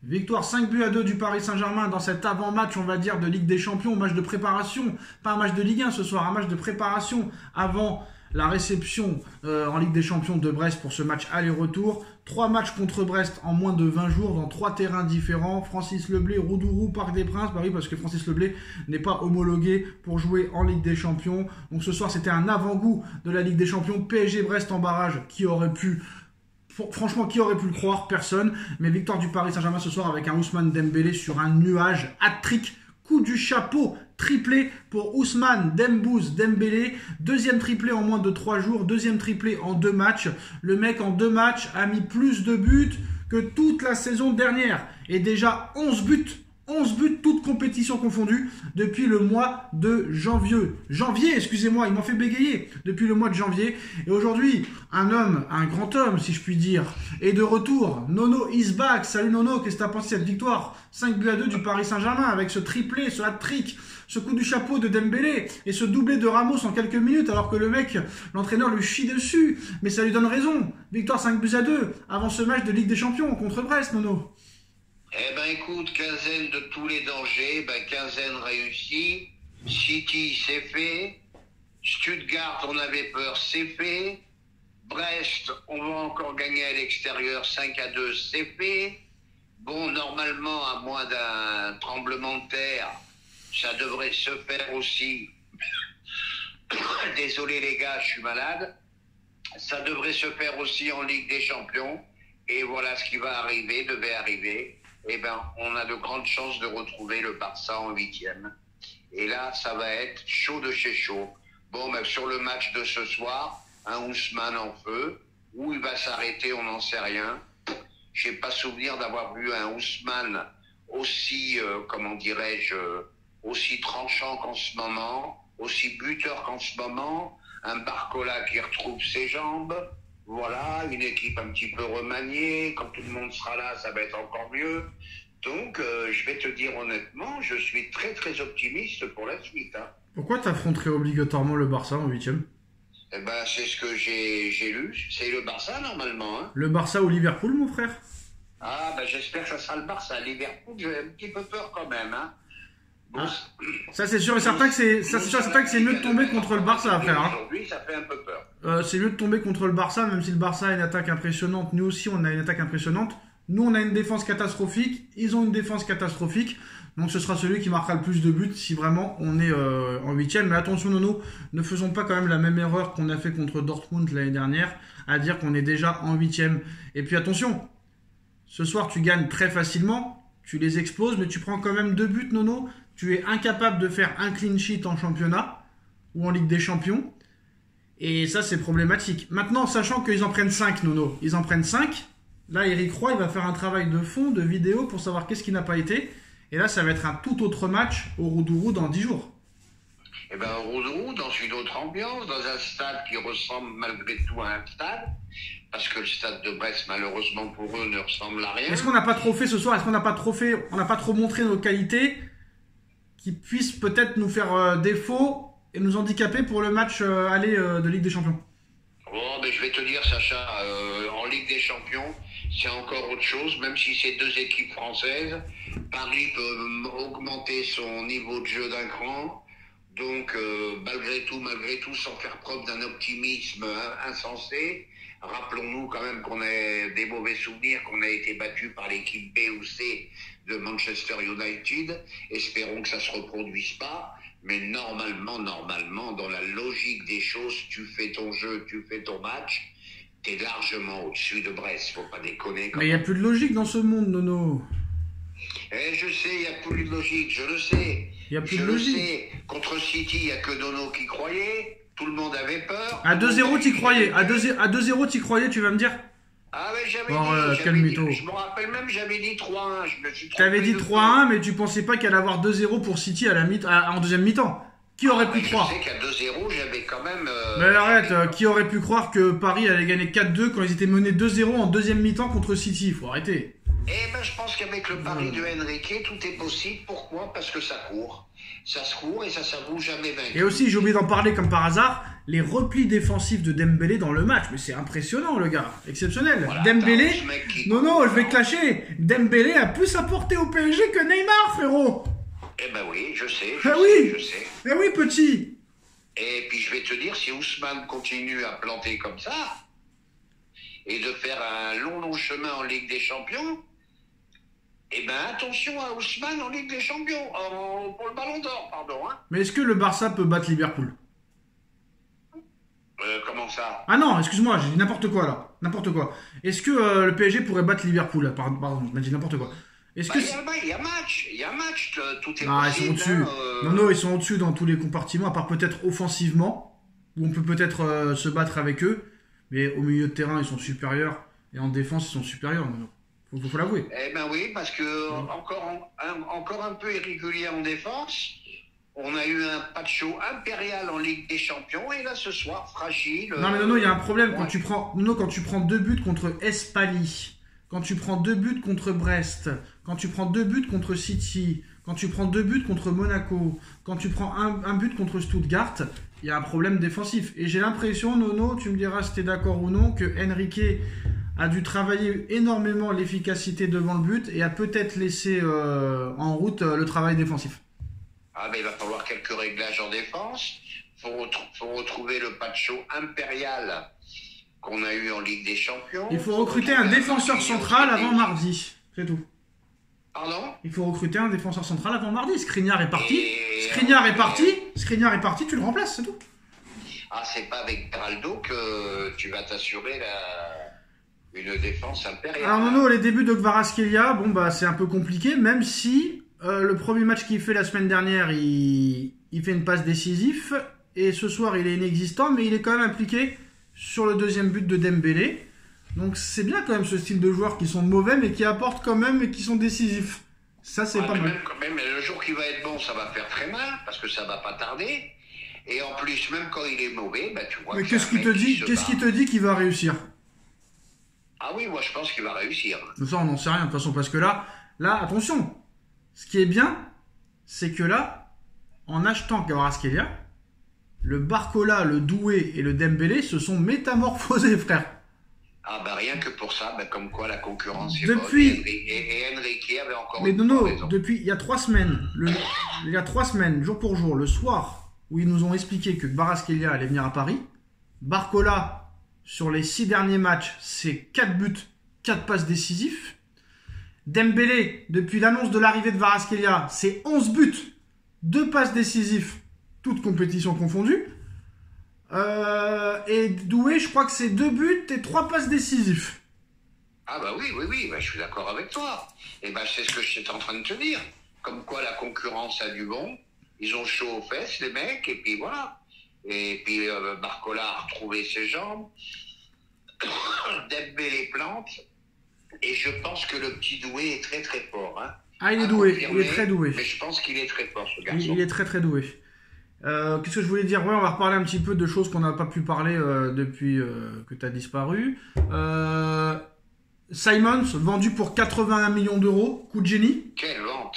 Victoire 5-2 du Paris Saint-Germain dans cet avant-match, on va dire, de Ligue des Champions, match de préparation, pas un match de Ligue 1 ce soir, un match de préparation avant la réception en Ligue des Champions de Brest pour ce match aller-retour. 3 matchs contre Brest en moins de 20 jours dans 3 terrains différents. Francis Leblay, Roudourou, Parc des Princes. Bah oui, parce que Francis Leblay n'est pas homologué pour jouer en Ligue des Champions. Donc ce soir, c'était un avant-goût de la Ligue des Champions. PSG Brest en barrage, qui aurait pu... Franchement, qui aurait pu le croire? Personne. Mais victoire du Paris Saint-Germain ce soir avec un Ousmane Dembélé sur un nuage. Hat-trick, coup du chapeau, triplé pour Ousmane Dembélé. Deuxième triplé en moins de 3 jours. Deuxième triplé en 2 matchs. Le mec en 2 matchs a mis plus de buts que toute la saison dernière. Et déjà 11 buts. 11 buts, toutes compétitions confondues, depuis le mois de janvier, excusez-moi, il m'en fait bégayer, depuis le mois de janvier. Et aujourd'hui, un homme, un grand homme, si je puis dire, est de retour. Nono is back. Salut Nono, qu'est-ce que t'as pensé de cette victoire 5-2 du Paris Saint-Germain, avec ce triplé, ce hat-trick, ce coup du chapeau de Dembélé, et ce doublé de Ramos en quelques minutes, alors que le mec, l'entraîneur lui chie dessus. Mais ça lui donne raison. Victoire 5-2, avant ce match de Ligue des Champions contre Brest, Nono. Eh ben écoute, quinzaine de tous les dangers, quinzaine réussie. City, c'est fait. Stuttgart, on avait peur, c'est fait. Brest, on va encore gagner à l'extérieur, 5-2, c'est fait. Bon, normalement, à moins d'un tremblement de terre, ça devrait se faire aussi. Désolé les gars, je suis malade. Ça devrait se faire aussi en Ligue des Champions. Et voilà ce qui va arriver, devait arriver. Eh ben, on a de grandes chances de retrouver le Barça en 8e. Et là, ça va être chaud de chez chaud. Bon, sur le match de ce soir, un Ousmane en feu. Où il va s'arrêter, on n'en sait rien. J'ai pas souvenir d'avoir vu un Ousmane aussi, aussi tranchant qu'en ce moment, aussi buteur qu'en ce moment. Un Barcola qui retrouve ses jambes. Voilà, une équipe un petit peu remaniée. Quand tout le monde sera là, ça va être encore mieux. Donc, je vais te dire honnêtement, je suis très très optimiste pour la suite. Hein. Pourquoi t'affronterais obligatoirement le Barça en 8e? Eh ben, c'est ce que j'ai lu. C'est le Barça normalement. Hein. Le Barça ou Liverpool, mon frère? Ah, j'espère que ça sera le Barça. Liverpool, j'ai un petit peu peur quand même. Hein. Bon, ça c'est sûr et certain que c'est mieux de tomber contre le Barça, frère. Hein. Aujourd'hui, ça fait un peu peur. C'est mieux de tomber contre le Barça, même si le Barça a une attaque impressionnante. Nous aussi, on a une attaque impressionnante. Nous, on a une défense catastrophique. Ils ont une défense catastrophique. Donc, ce sera celui qui marquera le plus de buts si vraiment on est en 8e. Mais attention, Nono, ne faisons pas quand même la même erreur qu'on a fait contre Dortmund l'année dernière, à dire qu'on est déjà en 8e. Et puis, attention, ce soir, tu gagnes très facilement. Tu les exploses, mais tu prends quand même 2 buts, Nono. Tu es incapable de faire un clean sheet en championnat ou en Ligue des Champions. Et ça, c'est problématique. Maintenant, sachant qu'ils en prennent 5, Nono. Ils en prennent 5. Là, Eric Roy, il va faire un travail de fond, de vidéo, pour savoir qu'est-ce qui n'a pas été. Et là, ça va être un tout autre match au Roudourou dans 10 jours. Eh bien, au Roudourou, dans une autre ambiance, dans un stade qui ressemble malgré tout à un stade. Parce que le stade de Brest, malheureusement pour eux, ne ressemble à rien. Est-ce qu'on n'a pas trop fait ce soir? Est-ce qu'on n'a pas trop fait? On n'a pas trop montré nos qualités qui puissent peut-être nous faire défaut et nous handicaper pour le match aller de Ligue des Champions? Oh, mais je vais te dire, Sacha, en Ligue des Champions, c'est encore autre chose, même si c'est 2 équipes françaises. Paris peut augmenter son niveau de jeu d'un cran. Donc, malgré tout, sans faire preuve d'un optimisme insensé, rappelons-nous quand même qu'on a des mauvais souvenirs, qu'on a été battu par l'équipe B ou C de Manchester United. Espérons que ça ne se reproduise pas. Mais normalement, dans la logique des choses, tu fais ton jeu, tu fais ton match. T'es largement au-dessus de Brest, faut pas déconner. Mais il n'y a plus de logique dans ce monde, Nono. Je sais, il n'y a plus de logique, je le sais. Il n'y a plus de logique. Je le sais. Contre City, il n'y a que Nono qui croyait. Tout le monde avait peur. À 2-0, t'y croyais. À 2-0, t'y croyais, tu vas me dire? Ah ouais, quel mytho. Je me rappelle même, j'avais dit 3-1. T'avais dit 3-1, mais tu pensais pas qu'elle allait avoir 2-0 pour City en deuxième mi-temps. Qui aurait pu croire? Je sais qu'à 2-0, j'avais quand même... Mais arrête, qui aurait pu croire que Paris allait gagner 4-2 quand ils étaient menés 2-0 en deuxième mi-temps contre City? Faut arrêter. Eh ben, je pense qu'avec le pari de Enrique, tout est possible. Pourquoi? Parce que ça court. Ça se court et ça ne s'avoue jamais vaincu. Et aussi, j'ai oublié d'en parler comme par hasard, les replis défensifs de Dembélé dans le match. Mais c'est impressionnant, le gars. Exceptionnel. Voilà, Dembélé... t'as ce mec qui Non, non, court, je vais clasher. Dembélé a plus apporté au PSG que Neymar, frérot. Eh ben oui, je sais, Ah oui. je sais. Eh oui, petit. Et puis je vais te dire, si Ousmane continue à planter comme ça, et de faire un long chemin en Ligue des Champions, eh ben attention à Ousmane en Ligue des Champions, pour le Ballon d'Or, pardon. Hein. Mais est-ce que le Barça peut battre Liverpool? Comment ça? Ah non, excuse-moi, j'ai dit n'importe quoi là. N'importe quoi. Est-ce que le PSG pourrait battre Liverpool là? Pardon, je m'ai dit n'importe quoi. Est-ce que il y a match, tout est Ah, possible. ils sont au-dessus. Hein, Non, non, ils sont au-dessus dans tous les compartiments, à part peut-être offensivement, où on peut peut-être se battre avec eux. Mais au milieu de terrain, ils sont supérieurs. Et en défense, ils sont supérieurs. Faut l'avouer. Eh ben oui, parce que encore un peu irrégulier en défense. On a eu un Pacho impérial en Ligue des Champions et là ce soir fragile. Non mais non, il y a un problème ouais. quand tu prends 2 buts contre Espali, quand tu prends 2 buts contre Brest, quand tu prends 2 buts contre City, quand tu prends 2 buts contre Monaco, quand tu prends un but contre Stuttgart, il y a un problème défensif. Et j'ai l'impression, Nono, tu me diras si tu es d'accord ou non, que Enrique a dû travailler énormément l'efficacité devant le but et a peut-être laissé en route le travail défensif. Ah ben il va falloir quelques réglages en défense. Faut retrouver le Pacho impérial qu'on a eu en Ligue des Champions. Il faut recruter un défenseur central avant mardi. C'est tout. Pardon? Il faut recruter un défenseur central avant mardi. Skriniar est parti. Skriniar est parti, tu le remplaces, c'est tout. Ah, c'est pas avec Beraldo que tu vas t'assurer une défense impériale. Alors non, les débuts de Kvaratskhelia, bon bah c'est un peu compliqué, même si le premier match qu'il fait la semaine dernière, il fait une passe décisive, et ce soir il est inexistant, mais il est quand même impliqué sur le deuxième but de Dembélé. Donc c'est bien quand même ce style de joueurs qui sont mauvais, mais qui apportent quand même et qui sont décisifs. Ça c'est pas mal. Quand même, le jour qu'il va être bon, ça va faire très mal, parce que ça va pas tarder. Et en plus, même quand il est mauvais, bah, tu vois. Mais qu'est-ce qui te dit qu'il va réussir? Ah oui, moi je pense qu'il va réussir. Ça on n'en sait rien de toute façon, parce que là, attention. Ce qui est bien, c'est que là, en achetant Kvaratskhelia, le Barcola, le Doué et le Dembélé se sont métamorphosés, frère. Ah bah rien que pour ça, bah, comme quoi la concurrence est depuis... bonne. Et Enrique avait encore Mais non, depuis il y a 3 semaines, jour pour jour, le soir, où ils nous ont expliqué que Kvaratskhelia allait venir à Paris, Barcola, sur les 6 derniers matchs, c'est 4 buts, 4 passes décisives. Dembélé, depuis l'annonce de l'arrivée de Kvaratskhelia, c'est 11 buts, 2 passes décisives, toutes compétitions confondues. Et Doué, je crois que c'est 2 buts et 3 passes décisives. Ah bah oui, bah, je suis d'accord avec toi. Et bah c'est ce que j'étais en train de te dire. Comme quoi la concurrence a du bon. Ils ont chaud aux fesses, les mecs, et puis voilà. Et puis Barcola a retrouvé ses jambes. Dembélé plante. Et je pense que le petit Doué est très très fort. Hein. Ah, il est doué, il est très doué. Mais je pense qu'il est très fort, ce garçon. Il est très très doué. Qu'est-ce que je voulais dire? Ouais, on va reparler un petit peu de choses qu'on n'a pas pu parler depuis que tu as disparu. Simons, vendu pour 81 millions d'euros, coup de génie. Quelle vente.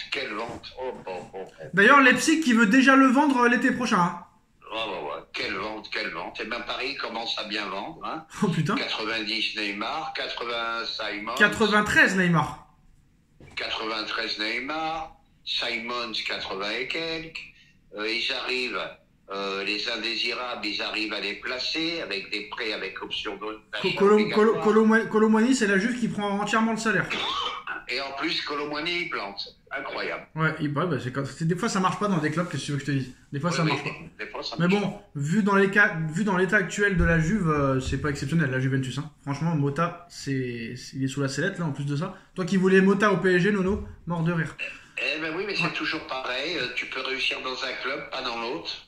Oh. D'ailleurs, Leipzig qui veut déjà le vendre l'été prochain. Hein. Ouais. Quelle vente. Et bien Paris commence à bien vendre. Hein. Oh putain. 90 Neymar, 80 Simons. 93 Neymar. 93 Neymar, Simons 80 et quelques. Ils arrivent, les indésirables, ils arrivent à les placer avec des prêts avec option d'achat. Colomwani, c'est la Juve qui prend entièrement le salaire. Et en plus, Colomwani, il plante. Incroyable. Ouais, des fois ça marche pas dans des clubs, qu'est-ce que tu veux que je te dise? Des fois ça marche pas. Des fois, ça Mais marche bon, vu dans l'état actuel de la Juve, c'est pas exceptionnel, la Juventus. Hein. Franchement, Mota, il est sous la sellette là en plus de ça. Toi qui voulais Mota au PSG, Nono, mort de rire. Eh ben oui, mais c'est toujours pareil. Tu peux réussir dans un club, pas dans l'autre.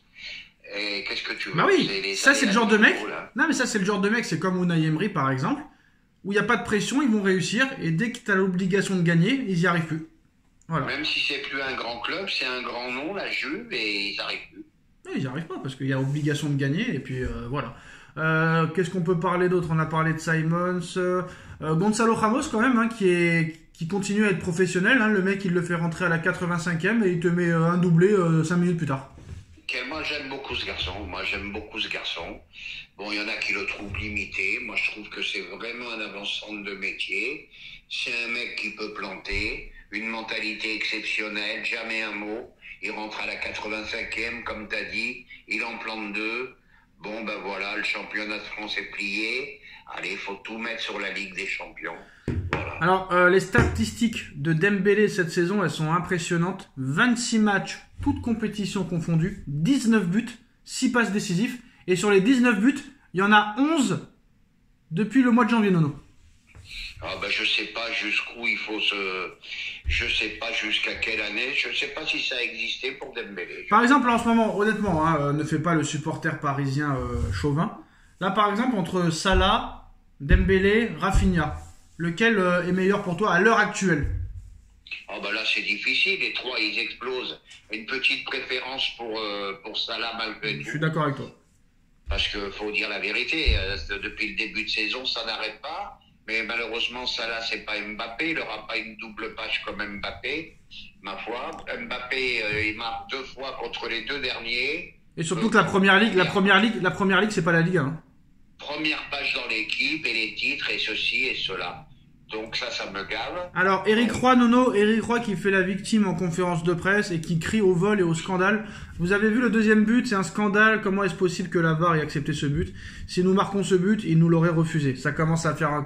Et qu'est-ce que tu veux? Bah oui, ça c'est le genre de mec. Non, mais ça c'est le genre de mec, c'est comme Unai Emery par exemple, où il n'y a pas de pression, ils vont réussir, et dès que tu as l'obligation de gagner, ils y arrivent plus. Voilà. Même si c'est plus un grand club, c'est un grand nom, la Juve, et ils n'arrivent plus. Mais ils n'y arrivent pas, parce qu'il y a obligation de gagner, et puis voilà. Qu'est-ce qu'on peut parler d'autre? On a parlé de Simons, Gonzalo Ramos quand même, hein, qui qui continue à être professionnel. Hein. Le mec, il le fait rentrer à la 85e et il te met un doublé 5 minutes plus tard. Moi, j'aime beaucoup ce garçon. Bon, il y en a qui le trouvent limité. Moi, je trouve que c'est vraiment un avant-centre de métier. C'est un mec qui peut planter, une mentalité exceptionnelle, jamais un mot. Il rentre à la 85e, comme tu as dit. Il en plante 2. Bon, ben voilà, le championnat de France est plié. Allez, il faut tout mettre sur la Ligue des Champions. Voilà. Alors, les statistiques de Dembélé cette saison, elles sont impressionnantes. 26 matchs, toutes compétitions confondues, 19 buts, 6 passes décisives. Et sur les 19 buts, il y en a 11 depuis le mois de janvier, Nono. Ah ben, je sais pas jusqu'où il faut se... Je sais pas jusqu'à quelle année. Je sais pas si ça a existé pour Dembélé. Par exemple, en ce moment, honnêtement, hein, ne fais pas le supporter parisien chauvin. Là, par exemple, entre Salah, Dembélé, Rafinha, lequel est meilleur pour toi à l'heure actuelle? Ah ben là, c'est difficile. Les trois, ils explosent. Une petite préférence pour Salah malgré tout. Je suis d'accord avec toi. Parce que faut dire la vérité, depuis le début de saison, ça n'arrête pas. Mais malheureusement, Salah, c'est pas Mbappé. Il n'aura pas une double page comme Mbappé, ma foi. Mbappé, il marque 2 fois contre les 2 derniers. Et surtout que la première ligue, c'est pas la Ligue 1. Hein. Première page dans l'équipe et les titres et ceci et cela. Donc ça me gave. Alors, Eric Roy, Nono, Eric Roy qui fait la victime en conférence de presse et qui crie au vol et au scandale. Vous avez vu le deuxième but, c'est un scandale. Comment est-ce possible que la VAR ait accepté ce but? Si nous marquons ce but, il nous l'aurait refusé. Ça commence à dire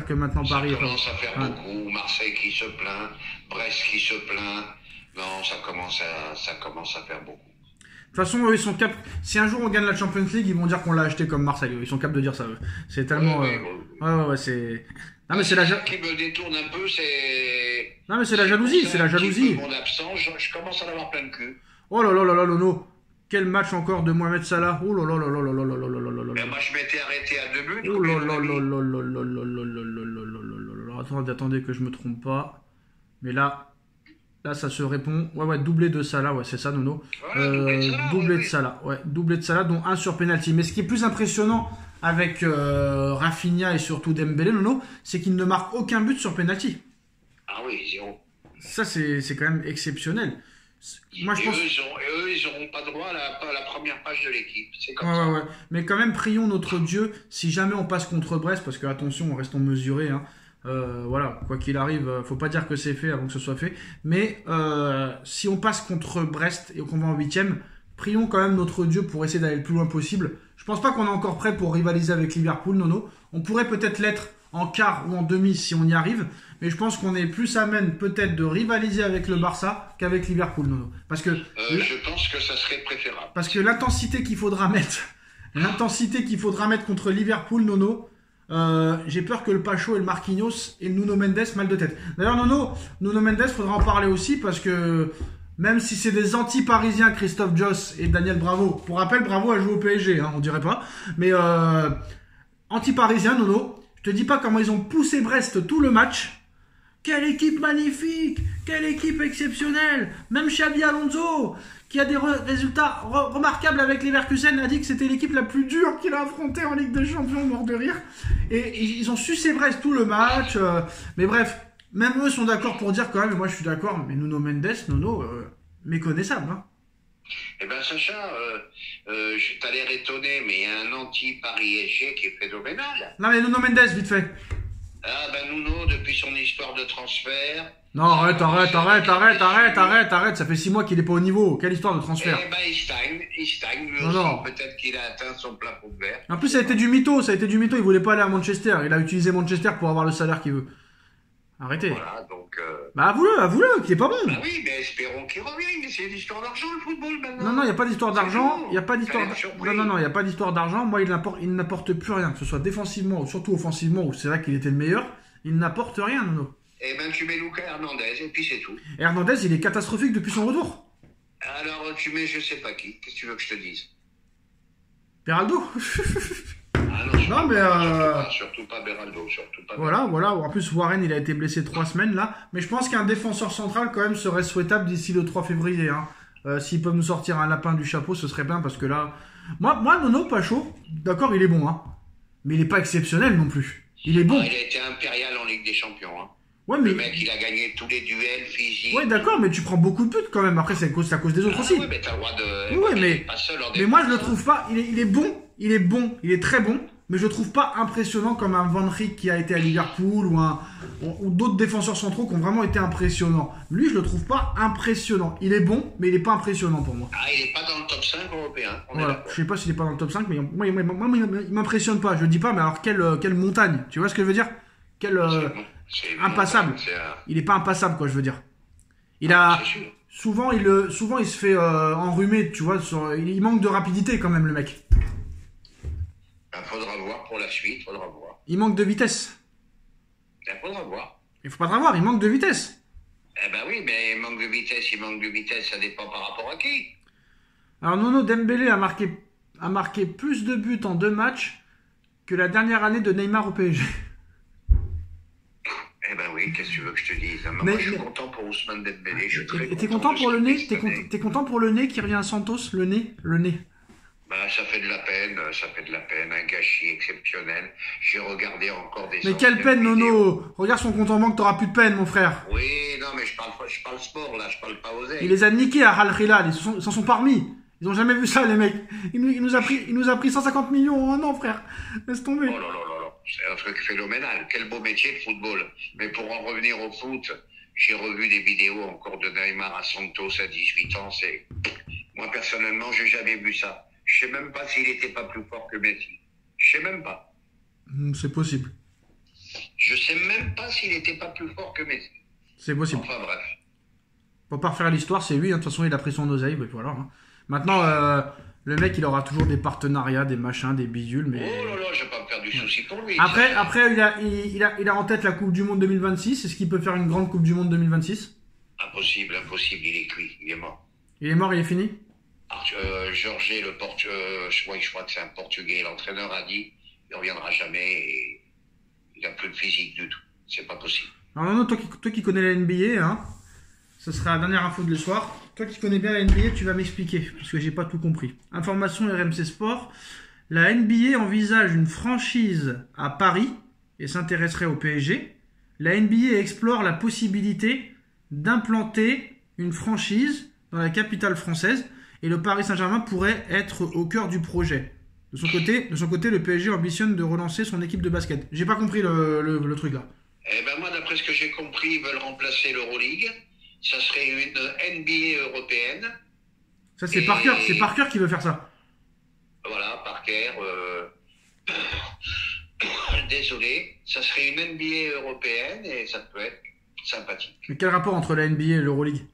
que maintenant Paris... Ça commence à faire beaucoup. Marseille qui se plaint, Brest qui se plaint. Non, ça commence à faire beaucoup. De toute façon, eux, ils sont cap. Si un jour on gagne la Champions League, ils vont dire qu'on l'a acheté comme Marseille. Ils sont capables de dire ça. C'est tellement. Ouais, c'est. Non, mais c'est la qui me détourne un peu, c'est. Non, mais c'est la jalousie, c'est la jalousie. Mon absence, je commence à l'avoir plein de cul. Oh là là là là, Nono. Quel match encore de Mohamed Salah. Oh là là là là là là là là là là là. Moi, je m'étais arrêté à 2 buts. Oh là là là là là là là là là là. Attendez que je me trompe pas. Mais là, ça se répond. Ouais, doublé de Salah, ouais, c'est ça, Nono. Doublé de Salah, ouais, doublé de Salah, dont un sur penalty. Mais ce qui est plus impressionnant avec Rafinha et surtout Dembélé, Nono, c'est qu'il ne marque aucun but sur penalty. Ah oui, 0. Ça, c'est quand même exceptionnel. Moi, je pense... eux, ils n'auront pas droit à la première page de l'équipe. C'est comme ça. Ouais. Mais quand même, prions notre Dieu, si jamais on passe contre Brest, parce que attention, restons mesurés, hein. Voilà, quoi qu'il arrive, faut pas dire que c'est fait avant que ce soit fait. Mais si on passe contre Brest et qu'on va en 8ème, prions quand même notre Dieu pour essayer d'aller le plus loin possible. Je pense pas qu'on est encore prêt pour rivaliser avec Liverpool, Nono. On pourrait peut-être l'être en quart ou en demi si on y arrive, mais je pense qu'on est plus à même peut-être de rivaliser avec le Barça qu'avec Liverpool, Nono. Parce que je pense que ça serait préférable. Parce que l'intensité qu'il faudra mettre contre Liverpool, Nono. J'ai peur que le Pacho et le Marquinhos et le Nuno Mendes mal de tête. D'ailleurs, Nuno Mendes, faudra en parler aussi parce que même si c'est des anti-parisiens, Christophe Joss et Daniel Bravo, pour rappel, Bravo a joué au PSG, hein, on dirait pas, mais anti-parisiens, Nono, je te dis pas comment ils ont poussé Brest tout le match. Quelle équipe magnifique, quelle équipe exceptionnelle. Même Xabi Alonso, qui a des résultats remarquables avec Leverkusen, a dit que c'était l'équipe la plus dure qu'il a affrontée en Ligue des Champions, mort de rire. Et ils ont sucé Brest tout le match. Mais bref, même eux sont d'accord pour dire quand même, et moi je suis d'accord, mais Nuno Mendes, méconnaissable. Hein. Eh ben Sacha, t'as l'air étonné, mais il y a un anti-Paris SG qui est phénoménal. Non mais Nuno Mendes, vite fait. Ah ben Nuno, depuis son histoire de transfert... Non, arrête, ça fait 6 mois qu'il est pas au niveau. Quelle histoire de transfert? Eh ben il stagne, lui aussi, peut-être qu'il a atteint son plafond de verre. En plus ça a été du mytho, il voulait pas aller à Manchester, il a utilisé Manchester pour avoir le salaire qu'il veut. Arrêtez. Voilà, donc... Bah avouez-le, qu'il est pas bon. Bah oui, mais espérons qu'il revienne, mais c'est une histoire d'argent le football maintenant. Non, il n'y a pas d'histoire d'argent, il n'y a pas d'histoire d'argent, moi il n'apporte plus rien, que ce soit défensivement ou surtout offensivement, où c'est vrai qu'il était le meilleur, il n'apporte rien, Nono. Eh ben tu mets Lucas Hernandez et puis c'est tout. Et Hernandez, il est catastrophique depuis son retour. Alors tu mets je sais pas qui, qu'est-ce que tu veux que je te dise? Beraldo. Ah non, mais surtout pas Beraldo, surtout pas. Voilà. En plus, Warren, il a été blessé 3 semaines là. Mais je pense qu'un défenseur central quand même serait souhaitable d'ici le 3 février. Hein. S'ils peuvent nous sortir un lapin du chapeau, ce serait bien parce que là, moi, Nono Pacho, d'accord, il est bon, hein. Mais il est pas exceptionnel non plus. Il est bon. Il a été impérial en Ligue des Champions. Hein. Ouais, mais... Le mec, il a gagné tous les duels physiques. Ouais, d'accord, mais tu prends beaucoup de buts quand même. Après, c'est à cause des autres aussi. Ouais, mais t'as le droit de... Ouais, mais... Pas seul en Mais moi, je le défense, trouve pas... Il est bon. Il est bon. Il est très bon. Mais je le trouve pas impressionnant comme un Van Dijk qui a été à Liverpool ou d'autres défenseurs centraux qui ont vraiment été impressionnants. Lui, je le trouve pas impressionnant. Il est bon, mais il est pas impressionnant pour moi. Ah, il est pas dans le top 5 européen. Voilà. Je sais pas s'il est pas dans le top 5, mais moi, il m'impressionne pas. Je dis pas, mais alors quelle montagne. Tu vois ce que je veux dire? Impassable. Il est pas impassable, quoi, je veux dire. Il a... Souvent, il se fait enrhumer, tu vois. Il manque de rapidité, quand même, le mec. Il faudra voir pour la suite, faudra voir. Il manque de vitesse. Il faudra voir. Il faut pas te voir, il manque de vitesse. Eh ben oui, mais il manque de vitesse, ça dépend par rapport à qui. Alors Nono Dembélé a marqué plus de buts en 2 matchs que la dernière année de Neymar au PSG. Eh ben oui, qu'est-ce que tu veux que je te dise? Moi, je suis content pour Ousmane Dembélé. Je suis très content. T'es content pour le nez? T'es content pour le nez qui revient à Santos? Le nez? Bah, ça fait de la peine, un gâchis exceptionnel. J'ai regardé encore des... Mais quelle peine, Nono! Regarde son compte en banque, t'auras plus de peine, mon frère. Oui, non, mais je parle sport, là, je parle pas aux ailes. Il les a niqués à Al Hilal, ils s'en sont parmi. Ils ont jamais vu ça, les mecs. Il nous a pris 150 millions en un an, frère. Laisse tomber. Oh là là là là, c'est un truc phénoménal. Quel beau métier, le football. Mais pour en revenir au foot, j'ai revu des vidéos encore de Neymar à Santos à 18 ans. Moi, personnellement, j'ai jamais vu ça. Je sais même pas s'il était pas plus fort que Messi. Je sais même pas. C'est possible. Je sais même pas s'il était pas plus fort que Messi. C'est possible. Enfin bref. Pour pas refaire l'histoire, c'est lui. De toute façon, il a pris son oseille. Voilà. Hein. Maintenant, le mec, il aura toujours des partenariats, des machins, des bidules. Mais... Oh là là, je vais pas me faire du souci pour lui. Après, il a en tête la Coupe du Monde 2026. Est-ce qu'il peut faire une grande Coupe du Monde 2026? Impossible. Il est cuit. Il est mort. Il est mort, il est fini? Jorge, je crois que c'est un Portugais. L'entraîneur a dit il ne reviendra jamais et il n'a plus de physique du tout. C'est pas possible. Alors non, toi qui connais la NBA, hein, ce sera la dernière info de le soir. Toi qui connais bien la NBA, tu vas m'expliquer, parce que j'ai pas tout compris. Information RMC Sport, la NBA envisage une franchise à Paris et s'intéresserait au PSG. La NBA explore la possibilité d'implanter une franchise dans la capitale française et le Paris Saint-Germain pourrait être au cœur du projet. De son côté, le PSG ambitionne de relancer son équipe de basket. J'ai pas compris le truc là. Eh ben moi, d'après ce que j'ai compris, ils veulent remplacer l'Euroleague. Ça serait une NBA européenne. Ça, c'est Parker qui veut faire ça. Voilà, Parker. Désolé. Ça serait une NBA européenne et ça peut être sympathique. Mais quel rapport entre la NBA et l'Euroleague?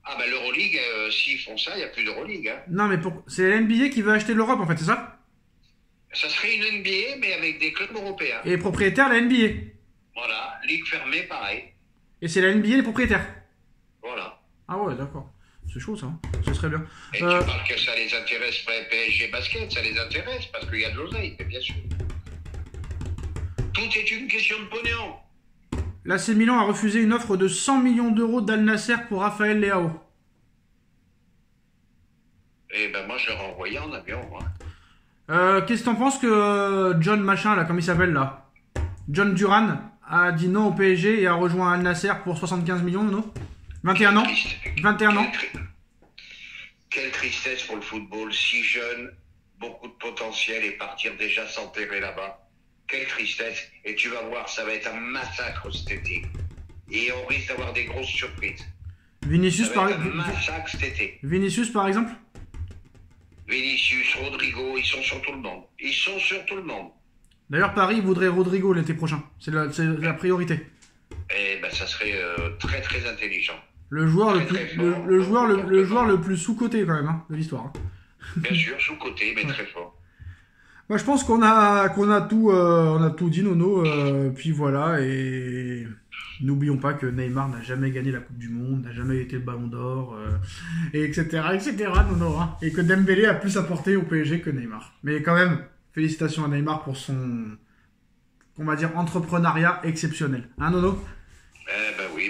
Ah ben l'Euroleague, s'ils font ça, il n'y a plus d'Euroleague. Hein. Non, mais c'est la NBA qui veut acheter l'Europe, en fait, c'est ça? Ça serait une NBA, mais avec des clubs européens. Et les propriétaires, la NBA. Voilà, ligue fermée, pareil. Et c'est la NBA les propriétaires. Voilà. Ah ouais, d'accord. C'est chaud, ça. Ce serait bien. Et tu parles que ça les intéresse, PSG Basket, ça les intéresse, parce qu'il y a de l'oseille, bien sûr. Tout est une question de pognon. L'AC Milan a refusé une offre de 100 millions d'euros d'Al Nasser pour Raphaël Leao. Eh ben moi je l'aurais envoyé en avion, moi. Qu'est-ce que t'en penses que John machin là, comme il s'appelle là, John Duran a dit non au PSG et a rejoint Al Nasser pour 75 millions, non? 21 ans. 21 ans. Quelle tristesse pour le football, si jeune, beaucoup de potentiel et partir déjà s'enterrer là-bas. Quelle tristesse. Et tu vas voir, ça va être un massacre cet été. Et on risque d'avoir des grosses surprises. Vinicius par exemple. Vinicius, Rodrigo, ils sont sur tout le monde. D'ailleurs, Paris voudrait Rodrigo l'été prochain. C'est la priorité. Eh ben, ça serait très très intelligent. Le joueur le plus sous-coté quand même hein, de l'histoire. Hein. Bien sûr, sous-coté, mais très fort. Moi, je pense qu'on a tout dit, Nono. Puis voilà, et n'oublions pas que Neymar n'a jamais gagné la Coupe du Monde, n'a jamais été le Ballon d'Or, et etc., Nono. Hein, et que Dembélé a plus apporté au PSG que Neymar. Mais quand même, félicitations à Neymar pour son, on va dire, entrepreneuriat exceptionnel. Hein, Nono?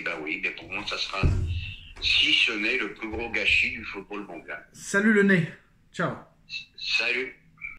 Ben oui, mais pour moi, ça sera, si ce n'est le plus gros gâchis du football mondial. Salut le nez. Ciao. Salut.